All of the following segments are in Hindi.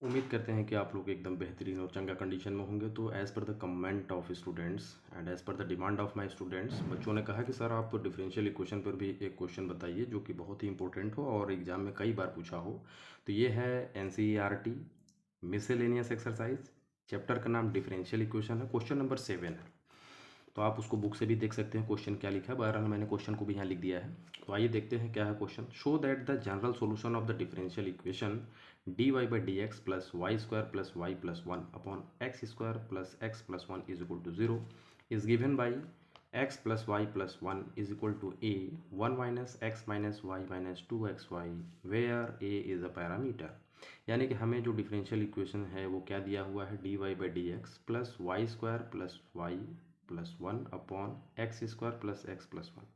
उम्मीद करते हैं कि आप लोग एकदम बेहतरीन और चंगा कंडीशन में होंगे। तो as per the comment of students and as per the demand of my students, बच्चों ने कहा कि सर आप डिफरेंशियल इक्वेशन पर भी एक क्वेश्चन बताइए जो कि बहुत ही इंपॉर्टेंट हो और एग्जाम में कई बार पूछा हो। तो ये है एनसीईआरटी मिसलेनियस एक्सरसाइज, चैप्टर का नाम डिफरेंशियल इक्वेशन है, क्वेश्चन नंबर 7 है। तो आप उसको बुक से भी देख सकते हैं क्वेश्चन क्या लिखा है। बहरहाल मैंने क्वेश्चन को भी यहाँ लिख दिया है। तो आइए देखते हैं क्या है question. Show that the general solution of the differential equation dy by dx plus y square plus y plus one upon x square plus one is equal to zero is given by x plus y plus one is equal to A one minus x minus y minus two x y where A is a parameter. यानी कि हमें जो डिफरेंशियल इक्वेशन है वो क्या दिया हुआ है, d y by d x plus y square plus y plus one upon x square plus x plus one.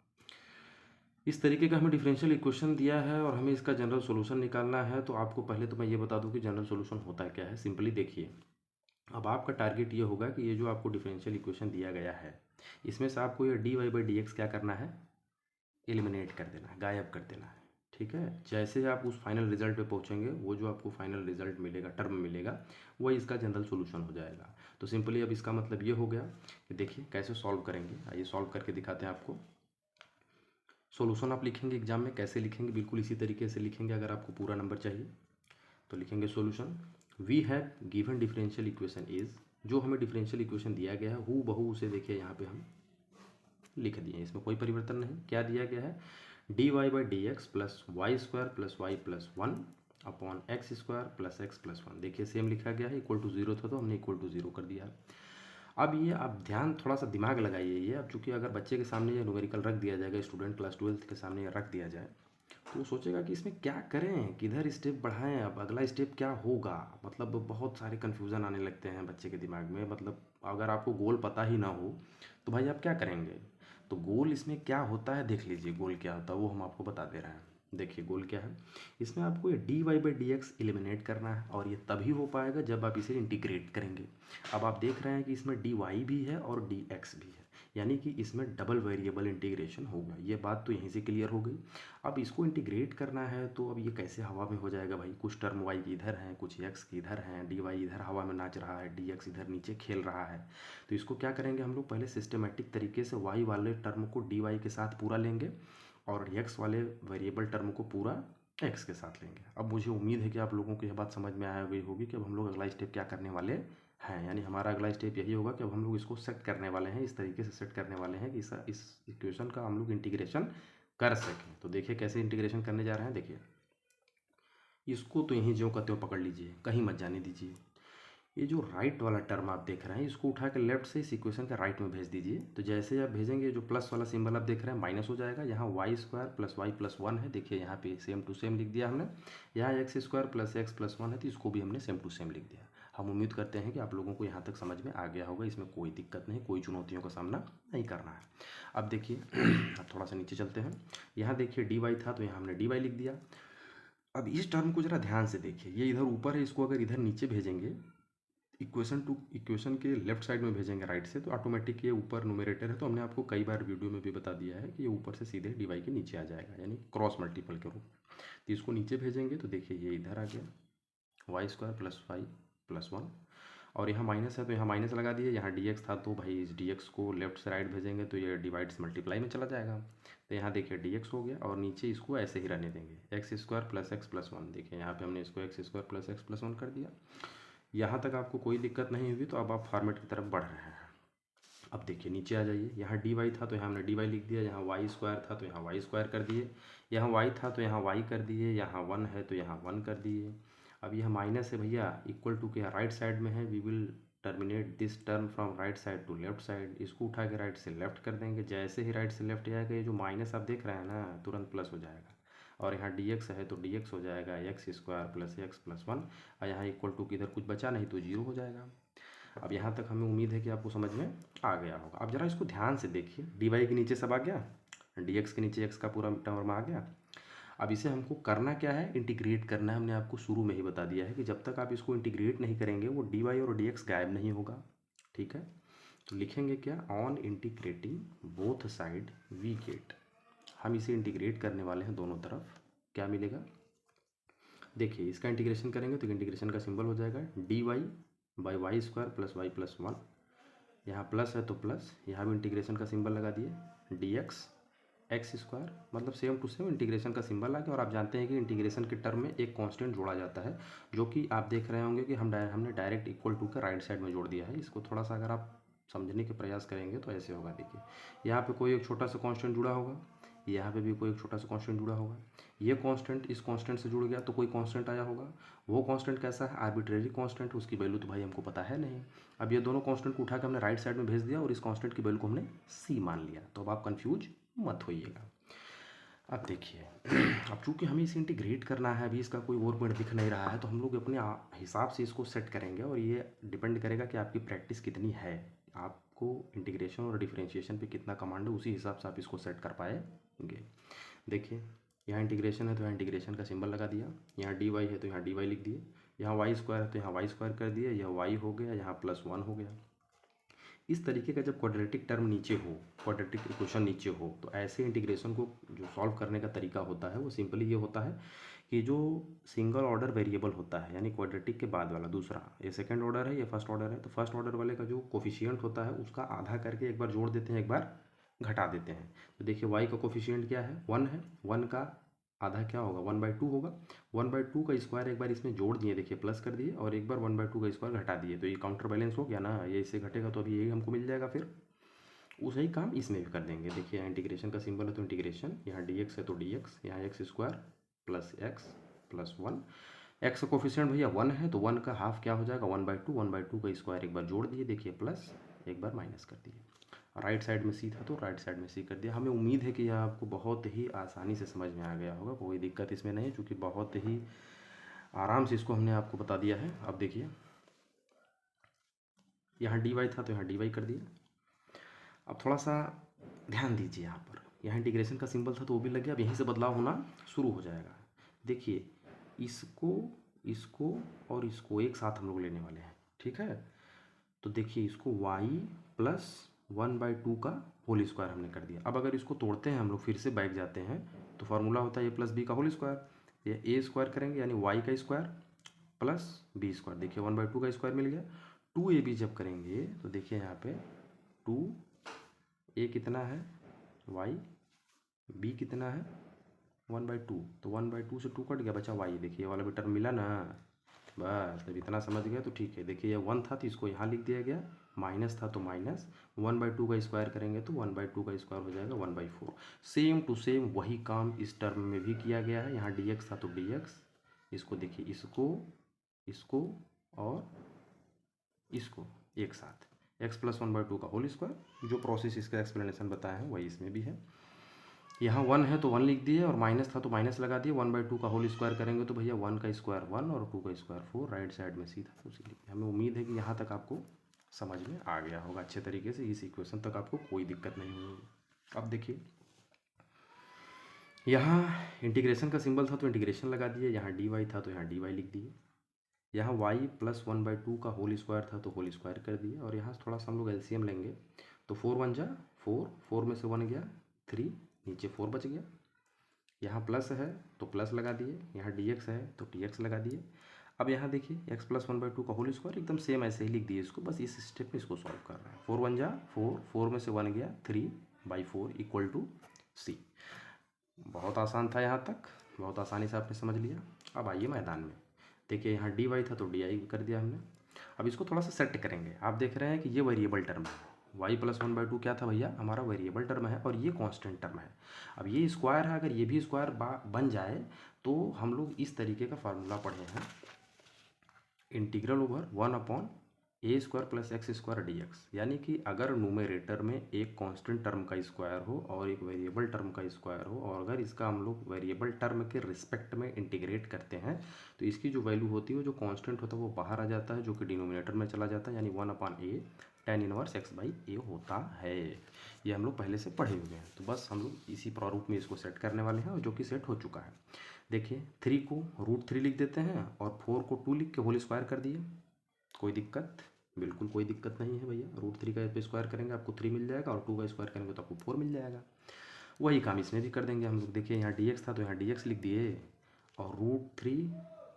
इस तरीके का हमें डिफरेंशियल इक्वेशन दिया है और हमें इसका जनरल सॉल्यूशन निकालना है। तो आपको पहले तो मैं ये बता दूं कि जनरल सॉल्यूशन होता है क्या है। सिंपली देखिए, अब आपका टारगेट ये होगा कि ये जो आपको डिफरेंशियल इक्वेशन दिया गया है इसमें से आपको ये d y by d x क्या करना है, एलिमिनेट कर देना है, गायब कर देना है। ठीक है, जैसे आप उस फाइनल रिजल्ट पे पहुंचेंगे वो जो आपको फाइनल रिजल्ट मिलेगा, टर्म मिलेगा, वही इसका जनरल सॉल्यूशन हो जाएगा। तो सिंपली अब इसका मतलब ये हो गया कि देखिए कैसे सॉल्व करेंगे। आइए सॉल्व करके दिखाते हैं आपको। सॉल्यूशन आप लिखेंगे एग्जाम में, कैसे लिखेंगे, बिल्कुल इसी तरीके से लिखेंगे। अगर आपको पूरा नंबर चाहिए तो लिखेंगे solution we have given differential equation is, जो हमें डिफरेंशियल इक्वेशन दिया गया है हु बहू उसे देखिए यहाँ पे हम लिख दिए, इसमें कोई परिवर्तन नहीं। क्या दिया गया है, d y by d x plus y square plus y plus one upon x square plus x plus one. देखिए सेम लिखा गया है, इक्वल टू जीरो था तो हमने इक्वल टू जीरो कर दिया। अब ये आप ध्यान थोड़ा सा दिमाग लगाइए। ये अब चूंकि अगर बच्चे के सामने ये न्यूमेरिकल रख दिया जाएगा, स्टूडेंट क्लास 12th के सामने ये रख दिया जाए तो वो सोचेगा कि इसमें क्या करें, किधर स्टेप बढ़ाएं, अब अगला स्टेप क्या होगा। मतलब बहुत सारे कन्फ्यूज़न आने लगते हैं बच्चे के दिमाग में। मतलब अगर आपको गोल पता ही ना हो तो भाई आप क्या करेंगे। तो गोल इसमें क्या होता है देख लीजिए, गोल क्या होता है वो हम आपको बता दे रहे हैं। देखिए गोल क्या है, इसमें आपको ये d y by d x eliminate करना है और ये तभी हो पाएगा जब आप इसे इंटीग्रेट करेंगे। अब आप देख रहे हैं कि इसमें डी वाई भी है और डी एक्स भी है, यानी कि इसमें डबल वेरिएबल इंटीग्रेशन होगा। ये बात तो यहीं से क्लियर हो गई। अब इसको इंटीग्रेट करना है तो अब ये कैसे हवा में हो जाएगा भाई। कुछ टर्म वाई की इधर हैं, कुछ एक्स की इधर हैं, डी वाई इधर हवा में नाच रहा है, डी एक्स इधर नीचे खेल रहा है। तो इसको क्या करेंगे हम लोग, पहले सिस्टमेटिक तरीके से वाई वाले टर्म को डी वाई के साथ पूरा लेंगे और एक्स वाले वेरिएबल टर्म को पूरा एक्स के साथ लेंगे। अब मुझे उम्मीद है कि आप लोगों को यह बात समझ में आ गई होगी कि अब हम लोग अगला स्टेप क्या करने वाले हैं। यानी हमारा अगला स्टेप यही होगा कि अब हम लोग इसको सेट करने वाले हैं, इस तरीके से सेट करने वाले हैं कि इस इक्वेशन का हम लोग इंटीग्रेशन कर सकें। तो देखिए कैसे इंटीग्रेशन करने जा रहे हैं। देखिए इसको तो यहीं ज्यों का त्यों पकड़ लीजिए, कहीं मत जाने दीजिए। ये जो राइट वाला टर्म आप देख रहे हैं इसको उठा के लेफ्ट से इस इक्वेशन के राइट में भेज दीजिए। तो जैसे आप भेजेंगे जो प्लस वाला सिंबल आप देख रहे हैं माइनस हो जाएगा। यहाँ y square plus y plus one है, देखिए यहाँ पे सेम टू सेम लिख दिया हमने। यहाँ x square plus x plus one है तो इसको भी हमने सेम टू सेम लिख दिया। हम उम्मीद करते हैं कि आप लोगों को यहाँ तक समझ में आ गया होगा, इसमें कोई दिक्कत नहीं, कोई चुनौतियों का सामना नहीं करना है। अब देखिए अब थोड़ा सा नीचे चलते हैं। यहाँ देखिए डी वाई था तो यहाँ हमने डी वाई लिख दिया। अब इस टर्म को जरा ध्यान से देखिए, ये इधर ऊपर है, इसको अगर इधर नीचे भेजेंगे इक्वेशन के लेफ्ट साइड में भेजेंगे राइट से तो ऑटोमेटिक ये ऊपर न्यूमरेटर है। तो हमने आपको कई बार वीडियो में भी बता दिया है कि ये ऊपर से सीधे डिवाई के नीचे आ जाएगा, यानी क्रॉस मल्टीपल के रूप में। तो इसको नीचे भेजेंगे तो देखिए ये इधर आ गया y square plus y plus one, और यहाँ माइनस है तो यहाँ माइनस लगा दिए। यहाँ डी एक्स था तो भाई इस डी एक्स को लेफ्ट से राइट भेजेंगे तो ये डिवाइड से मल्टीप्लाई में चला जाएगा। तो यहाँ देखिए डी एक्स हो गया और नीचे इसको ऐसे ही रहने देंगे x square plus x plus one. देखिए यहाँ पे हमने इसको x square plus x plus one कर दिया। यहाँ तक आपको कोई दिक्कत नहीं हुई तो अब आप फॉर्मेट की तरफ बढ़ रहे हैं। अब देखिए नीचे आ जाइए, यहाँ डी वाई था तो यहाँ हमने डी वाई लिख दिया, यहाँ वाई स्क्वायर था तो यहाँ वाई स्क्वायर कर दिए, यहाँ वाई था तो यहाँ वाई कर दिए, यहाँ वन है तो यहाँ वन कर दिए। अब यह माइनस है भैया, इक्वल टू के राइट साइड में है, we will terminate this term from right side to left side. इसको उठा के राइट से लेफ्ट कर देंगे। जैसे ही राइट से लेफ्ट जाएगा ये जो माइनस आप देख रहे हैं ना तुरंत प्लस हो जाएगा। और यहाँ डी एक्स है तो डी एक्स हो जाएगा x square plus x plus one, और यहाँ इक्वल टू की इधर कुछ बचा नहीं तो जीरो हो जाएगा। अब यहाँ तक हमें उम्मीद है कि आपको समझ में आ गया होगा। अब जरा इसको ध्यान से देखिए, डी वाई के नीचे सब आ गया, डी एक्स के नीचे एक्स का पूरा टर्म आ गया। अब इसे हमको करना क्या है, इंटीग्रेट करना है। हमने आपको शुरू में ही बता दिया है कि जब तक आप इसको इंटीग्रेट नहीं करेंगे वो डी वाई और डी एक्स गायब नहीं होगा। ठीक है, तो लिखेंगे क्या, on integrating both side we get. हम इसे इंटीग्रेट करने वाले हैं दोनों तरफ, क्या मिलेगा, देखिए इसका इंटीग्रेशन करेंगे तो इंटीग्रेशन का सिंबल हो जाएगा dy by y square plus y plus one. यहाँ प्लस है तो प्लस, यहाँ भी इंटीग्रेशन का सिंबल लगा दिए dx एक्स स्क्वायर, मतलब सेम टू सेम इंटीग्रेशन का सिंबल आ गया। और आप जानते हैं कि इंटीग्रेशन के टर्म में एक कांस्टेंट जोड़ा जाता है, जो कि आप देख रहे होंगे कि हमने डायरेक्ट इक्वल टू के राइट साइड में जोड़ दिया है। इसको थोड़ा सा अगर आप समझने के प्रयास करेंगे तो ऐसे होगा। देखिए यहाँ पे कोई एक छोटा सा कांस्टेंट जुड़ा होगा, यहाँ पे भी कोई एक छोटा सा कांस्टेंट जुड़ा होगा, ये कांस्टेंट इस कांस्टेंट से जुड़ गया तो कोई कांस्टेंट आया होगा। वो कांस्टेंट कैसा है? आर्बिट्रेरी कांस्टेंट, उसकी वैल्यू तो भाई हमको पता है नहीं। अब ये दोनों कांस्टेंट को उठा के हमने राइट साइड में भेज दिया और इस कांस्टेंट की वैल्यू को हमने सी मान लिया। तो अब आप कंफ्यूज मत होइएगा। अब देखिए अब चूंकि हमें इसे इंटीग्रेट करना है, अभी इसका कोई और पॉइंट दिख नहीं रहा है, तो हम लोग अपने हिसाब से इसको सेट करेंगे और ये डिपेंड करेगा कि आपकी प्रैक्टिस कितनी है, आपको इंटीग्रेशन और डिफरेंशिएशन पे कितना कमांड है, उसी हिसाब से आप इसको सेट कर पाएंगे। देखिए यहाँ इंटीग्रेशन है तो यहाँ इंटीग्रेशन का सिंबल लगा दिया, यहाँ डी वाई है तो यहाँ डी वाई लिख दिए, यहाँ वाई स्क्वायर है तो यहाँ वाई स्क्वायर कर दिया, यह वाई हो गया, यहाँ प्लस वन हो गया। इस तरीके का जब क्वाड्रेटिक टर्म नीचे हो, क्वाड्रेटिक इक्वेशन नीचे हो, तो ऐसे इंटीग्रेशन को जो सॉल्व करने का तरीका होता है वो सिंपली ये होता है कि जो सिंगल ऑर्डर वेरिएबल होता है, यानी क्वाड्रेटिक के बाद वाला दूसरा, ये सेकंड ऑर्डर है, ये फर्स्ट ऑर्डर है, तो फर्स्ट ऑर्डर वाले का जो कोफिशिएंट होता है उसका आधा करके एक बार जोड़ देते हैं, एक बार घटा देते हैं। तो देखिए y का कोफिशिएंट क्या है? 1 है, 1 का आधा क्या होगा? 1/2 होगा। 1/2 का स्क्वायर एक बार इसमें जोड़ दिए, देखिए प्लस कर दिए, और एक बार 1/2 का स्क्वायर घटा दिए, तो ये काउंटर बैलेंस हो गया ना, ये इससे घटेगा तो अभी यही हमको मिल जाएगा। फिर उसी काम इसमें भी कर देंगे। देखिए यहाँ इंटीग्रेशन का सिंबल है तो इंटीग्रेशन, यहाँ dx है तो dx, यहाँ x square plus x plus one. X का कोफिशिएंट भैया 1 है तो 1 का हाफ क्या हो जाएगा? 1/2, 1/2 का स्क्वायर एक बार जोड़ दिए, देखिए प्लस, एक बार माइनस कर दिए। राइट साइड में सी था तो राइट साइड में सी कर दिया। हमें उम्मीद है कि यह आपको बहुत ही आसानी से समझ में आ गया होगा, कोई दिक्कत इसमें नहीं है, क्योंकि बहुत ही आराम से इसको हमने आपको बता दिया है। अब देखिए यहाँ डी वाई था तो यहाँ डी वाई कर दिया। अब थोड़ा सा ध्यान दीजिए, यहाँ पर यहाँ इंटीग्रेशन का सिंबल था तो वो भी लग गया, अब यहीं से बदलाव होना शुरू हो जाएगा। देखिए इसको, इसको और इसको एक साथ हम लोग लेने वाले हैं, ठीक है? तो देखिए इसको y प्लस 1/2 का होल स्क्वायर हमने कर दिया। अब अगर इसको तोड़ते हैं हम लोग, फिर से बैक जाते हैं, तो फार्मूला होता है a प्लस बी का होल स्क्वायर, ये a स्क्वायर करेंगे यानी y का स्क्वायर प्लस b स्क्वायर। देखिए 1/2 का स्क्वायर मिल गया। 2ab जब करेंगे तो देखिए यहाँ पे 2a कितना है y, b कितना है 1/2, तो 1/2 से 2 कट गया, बचा y। देखिए वाला भी टर्म मिला ना, बस अब इतना समझ गया तो ठीक है। देखिए ये 1 था तो इसको यहाँ लिख दिया गया, माइनस था तो माइनस, 1/2 का स्क्वायर करेंगे तो 1/2 का स्क्वायर हो जाएगा 1/4। सेम टू सेम वही काम इस टर्म में भी किया गया है। यहाँ dx था तो dx, इसको देखिए, इसको, इसको और इसको एक साथ, x प्लस 1/2 का होल स्क्वायर, जो प्रोसेस इसका एक्सप्लेनेशन बताया है वही इसमें भी है। यहाँ 1 है तो 1 लिख दिए, और माइनस था तो माइनस लगा दिए। 1/2 का होल स्क्वायर करेंगे तो भैया 1 का स्क्वायर 1 और 2 का स्क्वायर 4, राइट साइड में सी था तो सी लिख दिया। हमें उम्मीद है कि यहाँ तक आपको समझ में आ गया होगा अच्छे तरीके से, इस इक्वेशन तक आपको कोई दिक्कत नहीं होगी। अब देखिए यहाँ इंटीग्रेशन का सिंबल था तो इंटीग्रेशन लगा दिए, यहाँ डी वाई था तो यहाँ डी वाई लिख दिए, यहाँ y प्लस 1/2 का होल स्क्वायर था तो होल स्क्वायर कर दिए, और यहाँ थोड़ा सा हम लोग एलसीएम लेंगे तो 4 1 जा 4, 4 में से 1 गया 3, नीचे 4 बच गया। यहाँ प्लस है तो प्लस लगा दिए, यहाँ dx है तो dx लगा दिए। अब यहाँ देखिए x प्लस 1/2 का होल स्क्वायर एकदम सेम ऐसे ही लिख दिए इसको, बस इस स्टेप में इसको सॉल्व कर रहे हैं। 4 1 जा 4, 4 में से 1 गया 3/4 इक्वल टू सी। बहुत आसान था, यहाँ तक बहुत आसानी से आपने समझ लिया। अब आइए मैदान में, देखिए यहाँ डी वाई था तो डी आई कर दिया हमने। अब इसको थोड़ा सा सेट करेंगे। आप देख रहे हैं कि ये वेरिएबल टर्म है, y प्लस 1/2 क्या था भैया? हमारा वेरिएबल टर्म है, और ये कांस्टेंट टर्म है। अब ये स्क्वायर है, अगर ये भी स्क्वायर बन जाए तो हम लोग इस तरीके का फार्मूला पढ़े हैं, integral over 1/a² plus x square dx, यानी कि अगर न्यूमरेटर में एक कांस्टेंट टर्म का स्क्वायर हो और एक वेरिएबल टर्म का स्क्वायर हो, और अगर इसका हम लोग वेरिएबल टर्म के रिस्पेक्ट में इंटीग्रेट करते हैं तो इसकी जो वैल्यू होती है, जो कांस्टेंट होता है वो बाहर आ जाता है, जो कि डिनोमिनेटर में चला जाता है, यानी 1/a tan इनवर्स x/a होता है। ये हम लोग पहले से पढ़े हुए हैं, तो बस हम लोग इसी प्रारूप में इसको सेट करने वाले हैं, और जो कि सेट हो चुका है। देखिए 3 को √3 लिख देते हैं, और 4 को 2 लिख के होल स्क्वायर कर दिए। कोई दिक्कत? बिल्कुल कोई दिक्कत नहीं है भैया। √3 का स्क्वायर करेंगे आपको 3 मिल जाएगा, और 2 का स्क्वायर करेंगे तो आपको 4 मिल जाएगा। वही काम इसमें भी कर देंगे हम लोग। देखिए यहाँ dx था तो यहाँ dx लिख दिए, और √3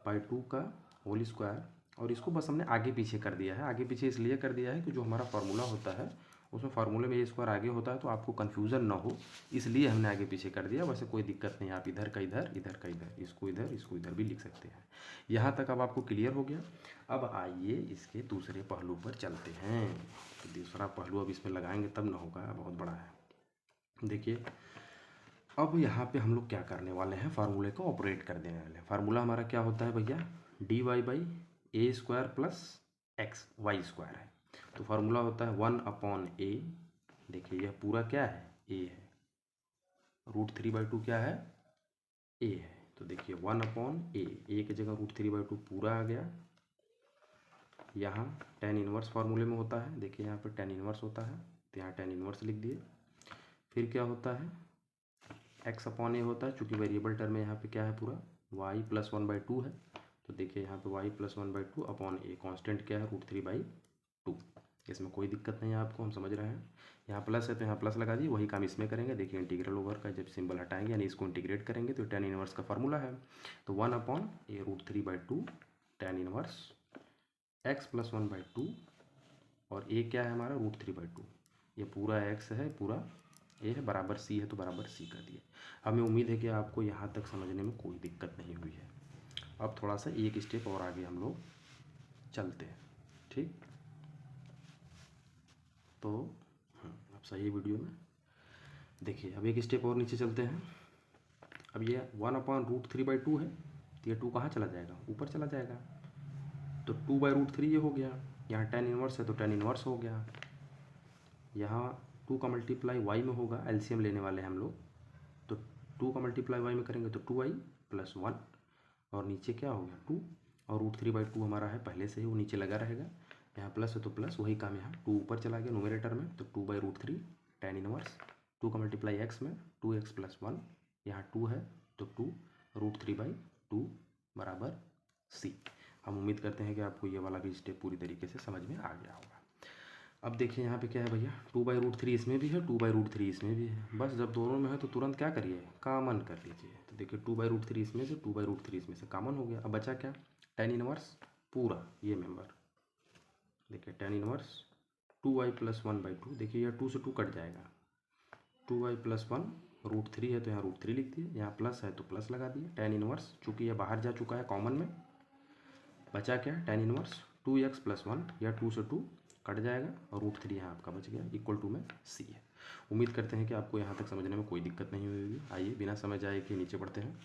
बाई 2 का होल स्क्वायर, और इसको बस हमने आगे पीछे कर दिया है। आगे पीछे इसलिए कर दिया है कि जो हमारा फार्मूला होता है उसमें फार्मूले में ए स्क्वायर आगे होता है, तो आपको कन्फ्यूज़न ना हो इसलिए हमने आगे पीछे कर दिया। वैसे कोई दिक्कत नहीं, आप इधर का इधर, इधर का इधर, इसको इधर भी लिख सकते हैं। यहाँ तक अब आपको क्लियर हो गया। अब आइए इसके दूसरे पहलू पर चलते हैं। तो दूसरा पहलू अब इसमें लगाएंगे तब ना होगा, बहुत बड़ा है। देखिए अब यहाँ पे हम लोग क्या करने वाले हैं, फार्मूले को ऑपरेट कर देने वाले हैं। फार्मूला हमारा क्या होता है भैया, d y by a square plus x y square है। तो फार्मूला होता है 1/a। देखिए यह पूरा क्या है, a है। √3/2 क्या है, a है। तो देखिए 1/a, a की जगह √3/2 पूरा आ गया। यहाँ tan इनवर्स फार्मूले में होता है, देखिए यहाँ पे tan इनवर्स होता है, तो यहाँ tan इनवर्स लिख दिए। फिर क्या होता है, x/a होता है, चूँकि वेरिएबल टर्म में यहाँ पे क्या है पूरा y + 1/2 है। तो देखिए यहाँ पे y + 1/2 अपॉन a, कॉन्स्टेंट क्या है √3/2। इसमें कोई दिक्कत नहीं है, आपको हम समझ रहे हैं। यहाँ प्लस है तो यहाँ प्लस लगा दिए, वही काम इसमें करेंगे। देखिए इंटीग्रल ओवर का जब सिंबल हटाएंगे यानी इसको इंटीग्रेट करेंगे तो tan इनवर्स का फार्मूला है। तो 1/a √3/2 tan इनवर्स x + 1/2, और a क्या है हमारा √3/2। ये पूरा x है, पूरा a है, बराबर c है तो बराबर c कर दिए। हमें उम्मीद है कि आपको यहाँ तक समझने में कोई दिक्कत नहीं हुई है। अब थोड़ा सा एक स्टेप और आगे हम लोग चलते हैं, ठीक। तो अब सही वीडियो में देखिए, अब एक स्टेप और नीचे चलते हैं। अब ये 1/√3/2 है, तो ये 2 कहाँ चला जाएगा, ऊपर चला जाएगा। तो 2/√3 ये हो गया। यहाँ tan इनवर्स है तो tan इनवर्स हो गया। यहाँ 2 का मल्टीप्लाई y में होगा, एलसीएम लेने वाले हैं हम लोग। तो 2 का मल्टीप्लाई y में करेंगे तो 2y + 1, और नीचे क्या हो गया 2, और √3/2 हमारा है पहले से ही, वो नीचे लगा रहेगा। यहाँ प्लस है तो प्लस, वही काम यहाँ 2 ऊपर चला गया नोमिनेटर में, तो 2/√3 tan इनवर्स। 2 का मल्टीप्लाई x में 2x + 1, यहाँ 2 है तो 2 √3/2 बराबर c। हम उम्मीद करते हैं कि आपको ये वाला भी स्टेप पूरी तरीके से समझ में आ गया होगा। अब देखिए यहाँ पे क्या है भैया, 2/√3 इसमें भी है, 2/√3 इसमें भी है। बस जब दोनों में है तो तुरंत क्या करिए, कॉमन कर लीजिए। तो देखिए 2/√3 इसमें से, 2/√3 इसमें से कॉमन हो गया। अब बचा क्या, tan इनवर्स पूरा ये मेंबर। देखिए tan इनवर्स 2y + 1/2। देखिए यह 2 से 2 कट जाएगा, 2y + 1 √3 है तो यहाँ √3 लिख दिए, यहाँ प्लस है तो प्लस लगा दिए। tan इनवर्स चूँकि यह बाहर जा चुका है कॉमन में, बचा क्या tan इनवर्स 2x + 1, या 2 से 2 कट जाएगा, और √3 यहाँ आपका बच गया, इक्वल टू में c है। उम्मीद करते हैं कि आपको यहाँ तक समझने में कोई दिक्कत नहीं हुई होगी। आइए बिना समय जाए कि नीचे बढ़ते हैं।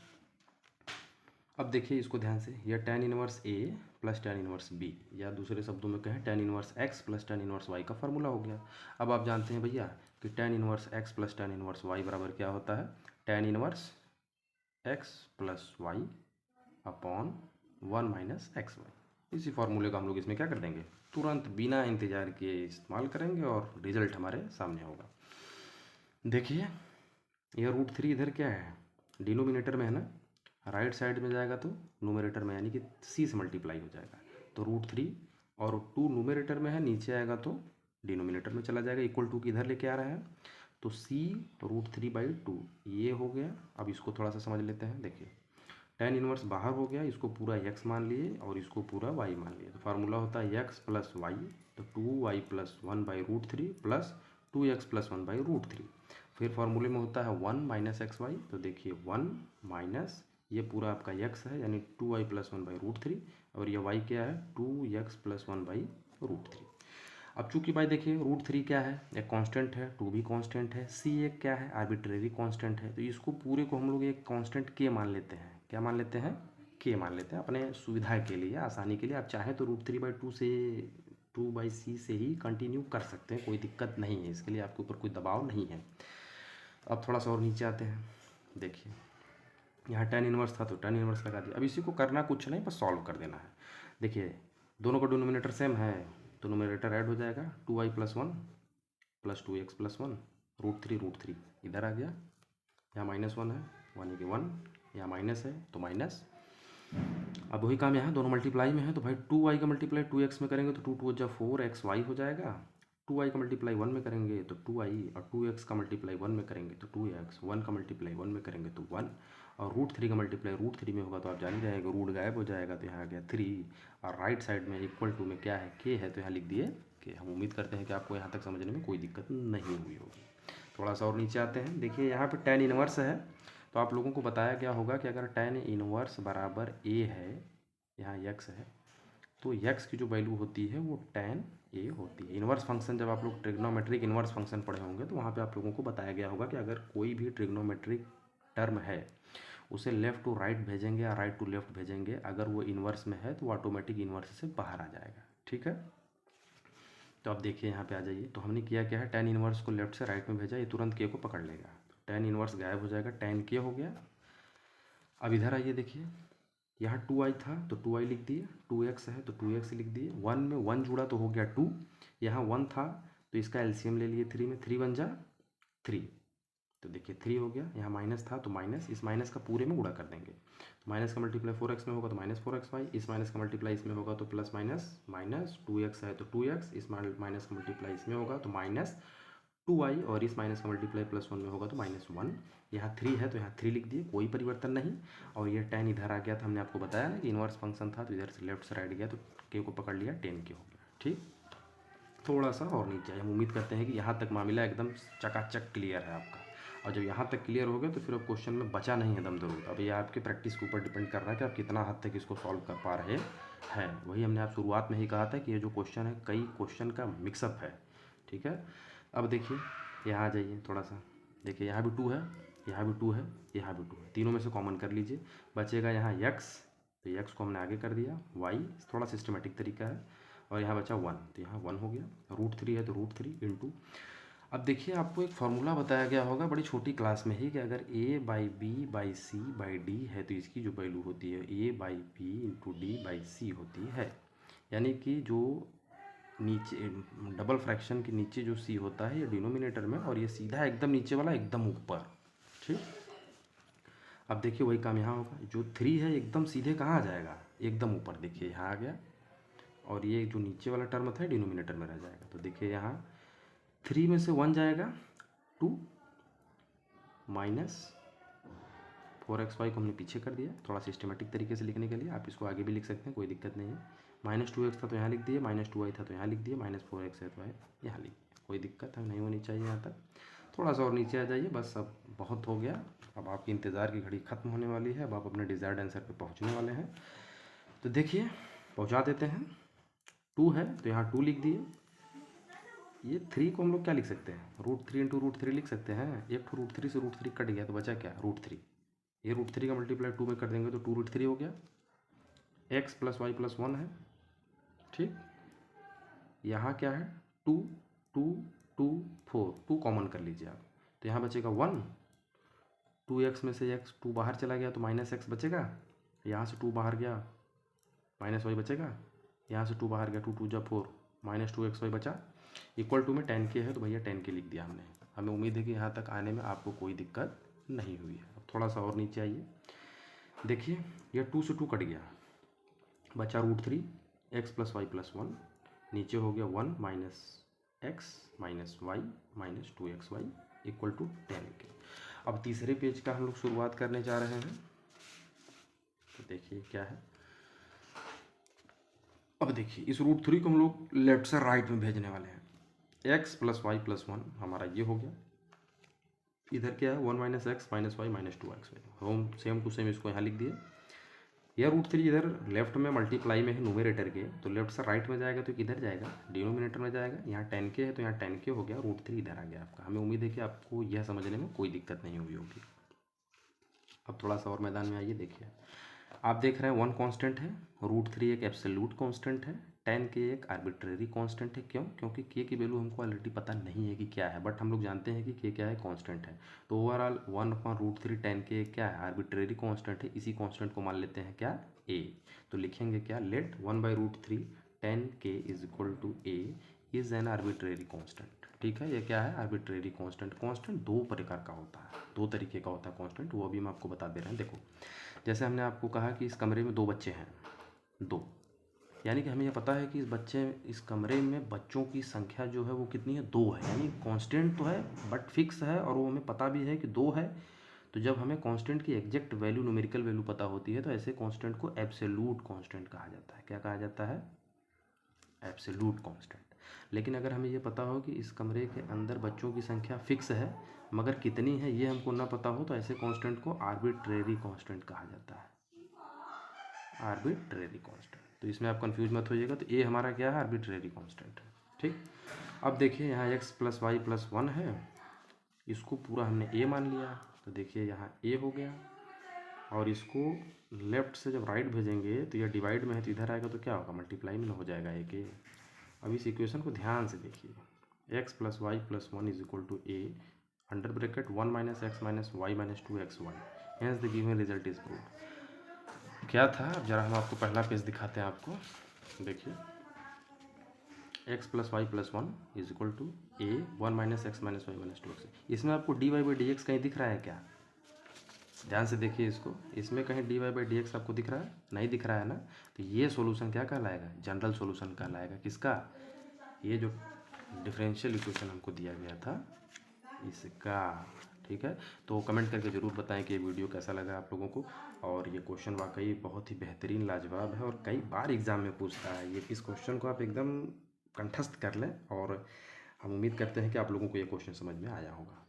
अब देखिए इसको ध्यान से, यह tan inverse a + tan inverse b, या दूसरे शब्दों में कहें tan inverse x + tan inverse y का फार्मूला हो गया। अब आप जानते हैं भैया कि tan inverse x + tan inverse y बराबर क्या होता है, tan inverse x + y upon 1 - xy। इसी फार्मूले का हम लोग इसमें क्या कर देंगे, तुरंत बिना इंतज़ार किए इस्तेमाल करेंगे और रिजल्ट हमारे सामने होगा। देखिए यह √3 इधर क्या है, डिनोमिनेटर में है ना, राइट साइड में जाएगा तो न्यूमरेटर में, यानी कि c से मल्टीप्लाई हो जाएगा। तो √3 और 2 न्यूमरेटर में है, नीचे आएगा तो डिनोमिनेटर में चला जाएगा, इक्वल टू की इधर लेके आ रहा है। तो c √3/2 ये हो गया। अब इसको थोड़ा सा समझ लेते हैं। देखिए tan इनवर्स बाहर हो गया, इसको पूरा x मान लिए और इसको पूरा y मान लिए। तो फार्मूला होता है x + y, तो 2y + 1/√3 प्लस 2x + 1/√3। फिर फार्मूले में होता है 1 - xy, तो देखिए 1 माइनस ये पूरा आपका x है यानी 2y + 1/√3, और ये y क्या है 2x + 1/√3। अब चूंकि भाई देखिए √3 क्या है, एक कांस्टेंट है, 2 भी कांस्टेंट है, c एक क्या है आर्बिट्रेरी कांस्टेंट है। तो इसको पूरे को हम लोग एक कांस्टेंट k मान लेते हैं। क्या मान लेते हैं, k मान लेते हैं, अपने सुविधा के लिए, आसानी के लिए। आप चाहें तो √3/2 से 2/c से ही कंटिन्यू कर सकते हैं, कोई दिक्कत नहीं है, इसके लिए आपके ऊपर कोई दबाव नहीं है। अब थोड़ा सा और नीचे आते हैं। देखिए यहाँ tan इनवर्स था तो tan इनवर्स लगा दिया। अब इसी को करना कुछ नहीं, बस सॉल्व कर देना है। देखिए दोनों का डिनोमिनेटर सेम है तो न्यूमरेटर ऐड हो जाएगा, 2y + 1 + 2x + 1 √3 इधर आ गया। यहाँ -1 है, 1 के 1, यहाँ माइनस है तो माइनस। अब वही काम यहाँ दोनों मल्टीप्लाई में है, तो भाई 2y का मल्टीप्लाई 2x में करेंगे तो 2 × 2 = 4xy हो जाएगा। 2y का मल्टीप्लाई 1 में करेंगे तो 2y, और 2x का मल्टीप्लाई 1 में करेंगे तो 2x, 1 का मल्टीप्लाई 1 में करेंगे तो 1, और √3 का मल्टीप्लाई √3 में होगा तो आप जान ही रहेगा, रूट गायब हो जाएगा, तो यहाँ आ गया 3। और राइट साइड में इक्वल टू में क्या है, के है, तो यहाँ लिख दिए के। हम उम्मीद करते हैं कि आपको यहाँ तक समझने में कोई दिक्कत नहीं हुई होगी। थोड़ा सा और नीचे आते हैं। देखिए यहाँ पे tan इनवर्स है, तो आप लोगों को बताया गया होगा कि अगर tan इनवर्स बराबर a है, यहाँ x है, तो x की जो वैल्यू होती है वो tan a होती है। इनवर्स फंक्शन जब आप लोग ट्रिग्नोमेट्रिक इनवर्स फंक्शन पढ़े होंगे तो वहाँ पे आप लोगों को बताया गया होगा कि अगर कोई भी ट्रिग्नोमेट्रिक टर्म है उसे लेफ़्ट टू राइट भेजेंगे या राइट टू लेफ़्ट भेजेंगे, अगर वो इन्वर्स में है तो वो ऑटोमेटिक इन्वर्स से बाहर आ जाएगा। ठीक है, तो अब देखिए यहाँ पे आ जाइए। तो हमने किया क्या है, tan इनवर्स को लेफ्ट से राइट में भेजा, ये तुरंत के को पकड़ लेगा, tan इनवर्स गायब हो जाएगा, tan के हो गया। अब इधर आइए, देखिए यहाँ 2i था तो 2i लिख दिए, 2x है तो 2x लिख दिए, 1 में 1 जुड़ा तो हो गया 2, यहाँ 1 था तो इसका एलसीएम ले लिए 3 में, 3 बन जा 3, तो देखिए 3 हो गया। यहाँ माइनस था तो माइनस, इस माइनस का पूरे में गुणा कर देंगे, तो माइनस का मल्टीप्लाई 4x में होगा तो -4xy, इस माइनस का मल्टीप्लाई इसमें होगा तो प्लस माइनस माइनस, 2x है तो 2x, इस माइनस का मल्टीप्लाई इसमें होगा तो -2y, और इस माइनस का मल्टीप्लाई +1 में होगा तो -1। यहाँ 3 है तो यहाँ 3 लिख दिए, कोई परिवर्तन नहीं। और ये tan इधर आ गया था, हमने आपको बताया ना कि इनवर्स फंक्शन था तो इधर से लेफ्ट से राइट गया तो के को पकड़ लिया, tan के हो गया। ठीक, थोड़ा सा और नीचे आए। हम उम्मीद करते हैं कि यहाँ तक मामला एकदम चकाचक क्लियर है आपका, और जब यहाँ तक क्लियर हो गया तो फिर अब क्वेश्चन में बचा नहीं है दम जरूर। अब ये आपके प्रैक्टिस के ऊपर डिपेंड कर रहा है कि आप कितना हद तक इसको सॉल्व कर पा रहे हैं। वही हमने आप शुरुआत में ही कहा था कि ये जो क्वेश्चन है कई क्वेश्चन का मिक्सअप है। ठीक है, अब देखिए यहाँ आ जाइए थोड़ा सा, देखिए यहाँ भी 2 है, यहाँ भी 2 है, यहाँ भी 2 है, तीनों में से कॉमन कर लीजिए, बचेगा यहाँ x, तो x को हमने आगे कर दिया, y थोड़ा सिस्टमेटिक तरीका है, और यहाँ बचा 1, तो यहाँ 1 हो गया, √3 है तो √3 इंटू। अब देखिए आपको एक फार्मूला बताया गया होगा बड़ी छोटी क्लास में ही कि अगर a/b/c/d है तो इसकी जो वैल्यू होती है a/b/d/c होती है, यानी कि जो नीचे डबल फ्रैक्शन के नीचे जो c होता है ये डिनोमिनेटर में, और ये सीधा एकदम नीचे वाला एकदम ऊपर। ठीक, अब देखिए वही काम यहाँ होगा, जो 3 है एकदम सीधे कहाँ आ जाएगा, एकदम ऊपर, देखिए यहाँ आ गया, और ये जो नीचे वाला टर्म था डिनोमिनेटर में रह जाएगा। तो देखिए यहाँ 3 में से 1 जाएगा 2, -4xy को हमने पीछे कर दिया, थोड़ा सिस्टमेटिक तरीके से लिखने के लिए। आप इसको आगे भी लिख सकते हैं, कोई दिक्कत नहीं है। -2x था तो यहाँ लिख दिए, -2y था तो यहाँ लिख दिए, -4x है तो यहाँ लिख दिए, कोई दिक्कत है नहीं होनी चाहिए यहाँ तक। थोड़ा सा और नीचे आ जाइए, बस अब बहुत हो गया, अब आपकी इंतज़ार की घड़ी ख़त्म होने वाली है, अब आप अपने डिज़ायर्ड आंसर पे पहुँचने वाले हैं। तो देखिए पहुँचा देते हैं। 2 है तो यहाँ 2 लिख दिए, ये 3 को हम लोग क्या लिख सकते हैं, √3 इंटू √3 लिख सकते हैं। एक तो √3 से √3 कट गया तो बचा क्या, √3, ये √3 का मल्टीप्लाई 2 में कर देंगे तो 2√3 हो गया, x + y + 1 है। ठीक, यहाँ क्या है 2 2 2 4, 2 कॉमन कर लीजिए आप, तो यहाँ बचेगा 1, 2x में से x 2 बाहर चला गया तो -x बचेगा, यहाँ से 2 बाहर गया -y बचेगा, यहाँ से 2 बाहर गया, 2 2 जा 4, -2xy बचा, इक्वल टू में tan के है तो भैया tan के लिख दिया हमने। हमें उम्मीद है कि यहाँ तक आने में आपको कोई दिक्कत नहीं हुई है। अब थोड़ा सा और नीचे आइए, देखिए यह 2 से 2 कट गया, बचा √3, x + y + 1, नीचे हो गया 1 -x -y -2xy equal to tan k. अब तीसरे पेज का हम लोग शुरुआत करने जा रहे हैं, तो देखिए क्या है। अब देखिए इस √3 को हम लोग लेफ्ट से राइट में भेजने वाले हैं, x + y + 1 हमारा ये हो गया, इधर क्या है 1 - x - y -2xy, हम सेम टू सेम इसको यहाँ लिख दिए। यह √3 इधर लेफ्ट में मल्टीप्लाई में है न्यूमरेटर के, तो लेफ्ट से राइट में जाएगा तो किधर जाएगा, डिनोमिनेटर में जाएगा। यहाँ tan के है तो यहाँ tan के हो गया, √3 इधर आ गया आपका। हमें उम्मीद है कि आपको यह समझने में कोई दिक्कत नहीं हुई होगी। अब थोड़ा सा और मैदान में आइए, देखिए आप देख रहे हैं 1 कांस्टेंट है, √3 एक एब्सोल्यूट कांस्टेंट है, tan के एक आर्बिट्रेरी कांस्टेंट है। क्यों, क्योंकि k की वैल्यू हमको ऑलरेडी पता नहीं है कि क्या है, बट हम लोग जानते हैं कि k क्या है, कांस्टेंट है। तो ओवरऑल 1/√3 tan के क्या है, आर्बिट्रेरी कांस्टेंट है। इसी कांस्टेंट को मान लेते हैं क्या, a, तो लिखेंगे क्या, let 1/√3 tan k = a is an arbitrary constant. ठीक है, ये क्या है, आर्बिट्रेरी कांस्टेंट। कांस्टेंट दो प्रकार का होता है, दो तरीके का होता है कांस्टेंट, वो अभी हम आपको बता दे रहे हैं। देखो जैसे हमने आपको कहा कि इस कमरे में 2 बच्चे हैं, 2, यानी कि हमें यह पता है कि इस कमरे में बच्चों की संख्या जो है वो कितनी है, 2 है, यानी कांस्टेंट तो है बट फिक्स है, और वो हमें पता भी है कि 2 है। तो जब हमें कांस्टेंट की एग्जैक्ट वैल्यू न्यूमेरिकल वैल्यू पता होती है तो ऐसे कांस्टेंट को एब्सोल्यूट कांस्टेंट कहा जाता है। क्या कहा जाता है? Absolute constant. लेकिन अगर हमें ये पता हो कि इस कमरे के अंदर बच्चों की संख्या फिक्स है मगर कितनी है ये हमको ना पता हो तो ऐसे कांस्टेंट को आर्बिट्रेरी कांस्टेंट कहा जाता है। Arbitrary constant. तो इसमें आप कंफ्यूज मत होइएगा। तो ए हमारा क्या है? आर्बिट्रेरी कांस्टेंट है। ठीक। अब देखिए यहाँ x + y + 1 है, इसको पूरा हमने ए मान लिया। तो देखिए यहाँ ए हो गया और इसको लेफ्ट से जब राइट भेजेंगे तो यह डिवाइड में है तो इधर आएगा तो क्या होगा? मल्टीप्लाई में हो जाएगा एक ए। अब इस इक्वेशन को ध्यान से देखिए, x + y + 1 = a under bracket 1 - x - y - 2xy hence the given result is proved. क्या था? अब जरा हम आपको पहला पेज दिखाते हैं आपको। देखिए x + y + 1 = a 1 - x - y - 2x। इसमें आपको dy/dx कहीं दिख रहा है क्या? ध्यान से देखिए इसको। इसमें कहीं dy/dx आपको दिख रहा है? नहीं दिख रहा है ना। तो ये सॉल्यूशन क्या कहलाएगा? जनरल सॉल्यूशन कहलाएगा। किसका? ये जो डिफरेंशियल इक्वेशन हमको दिया गया था इसका। ठीक है। तो कमेंट करके ज़रूर बताएं कि ये वीडियो कैसा लगा आप लोगों को। और ये क्वेश्चन वाकई बहुत ही बेहतरीन लाजवाब है और कई बार एग्ज़ाम में पूछता है। ये इस क्वेश्चन को आप एकदम कंठस्थ कर लें और हम उम्मीद करते हैं कि आप लोगों को ये क्वेश्चन समझ में आया होगा।